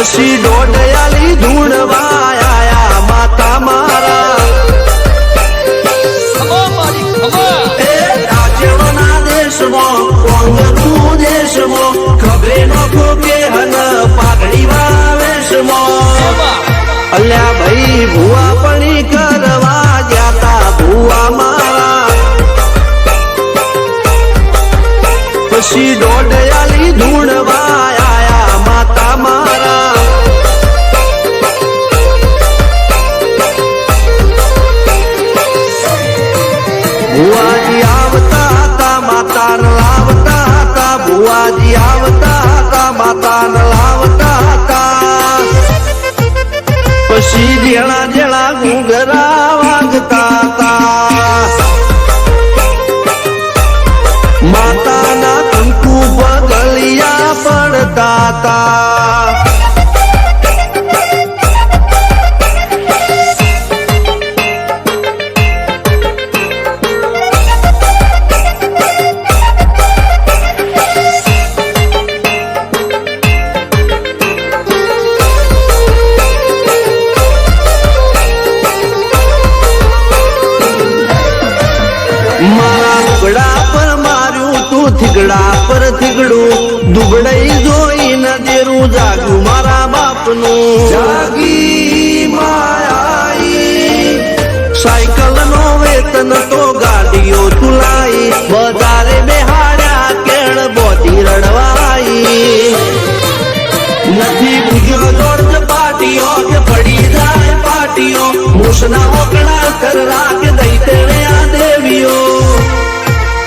પછી ડોડયાલી ધૂણવા આયા માતા મારા રાજ્યના દેશમાં કોંગનું દેશમાં ખબરે નખો કે હન પાઘડી વાવેશમાં અલ્યા ભાઈ ભુવા પણી કરવા જાતા ભુવા મારા પછી ડોડયાલી ધૂણવા આયા માતા મારા ભુવાજી આવતા હતા માતાને લાવતા હતા ભુવાજી આવતા હતા માતાને લાવતા હતા પછી જેણા જેણા ઘૂંઘરા વાગતા હતા માતાના કંકુ બગલિયા પડતા હતા થીગડા પર થીગડું દુબડાઈ જોઈ ન દેરું જાગું મારા બાપનું જાગી માયાઈ સાયકલ નો વેતન તો ગાડીઓ ચુલાઈ બજારે બેહાડ્યા કેળ બોધી રડવાઈ નથી બુજુર્ગ દોડ પાટીઓ કે પડી જાય પાટીઓ મૂસના ઓકડા કર રાખ દઈ તેણે આ દેવીઓ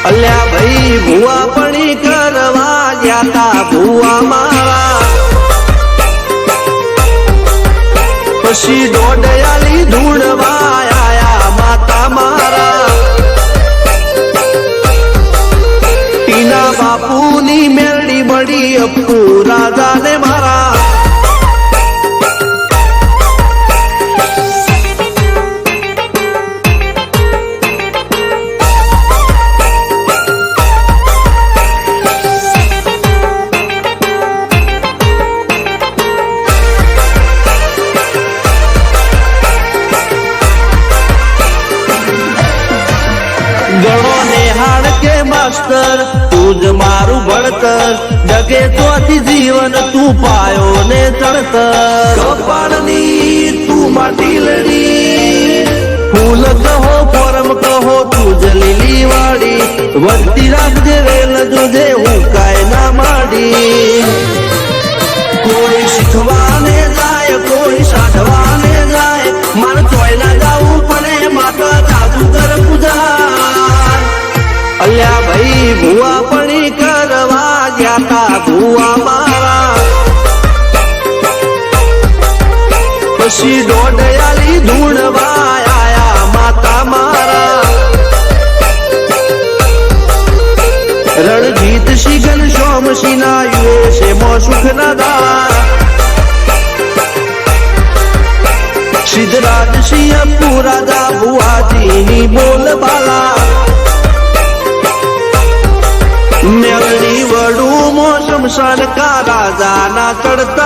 અલ્યા ભાઈ ભુવા પણી કરવા જાતા ભુવા મારા પછી ડોડયાલી ધૂણવા આયા માતા મારા ટીના બાપુની મેરડી મળી અપ્પુ રાજાને મારા ગણો નિહાળ કે માસ્ટર તું જ મારું ભણતર જગે તોથી જીવન તું પાયો ને ચડતર કપાળની તું માટીલડી ફૂલ કહો પરમ કહો તું જ લીલી વાડી વધતી રાખજે વેલ જોજે હું કાય ના માડી કોઈ શીખવાને જાય કોઈ સાધવાને જાય મારે ચોય ના જાવું પડે માતા જાદુગર પૂજા અલ્યા ભાઈ ભુવા પણી કરવા જાતા ભુવા મારા પછી ડોડયાલી ધૂણવા આયા માતા મારા રણજીત સિંહ સોમસિંહ ના યુએસએ માં સુખ ના દા સિદ્ધરાજ સિંહ પુરાદા ભુવાજીની બોલ બાલા મેળડી વડું મોસમ સરકાર રાજાના ચડતર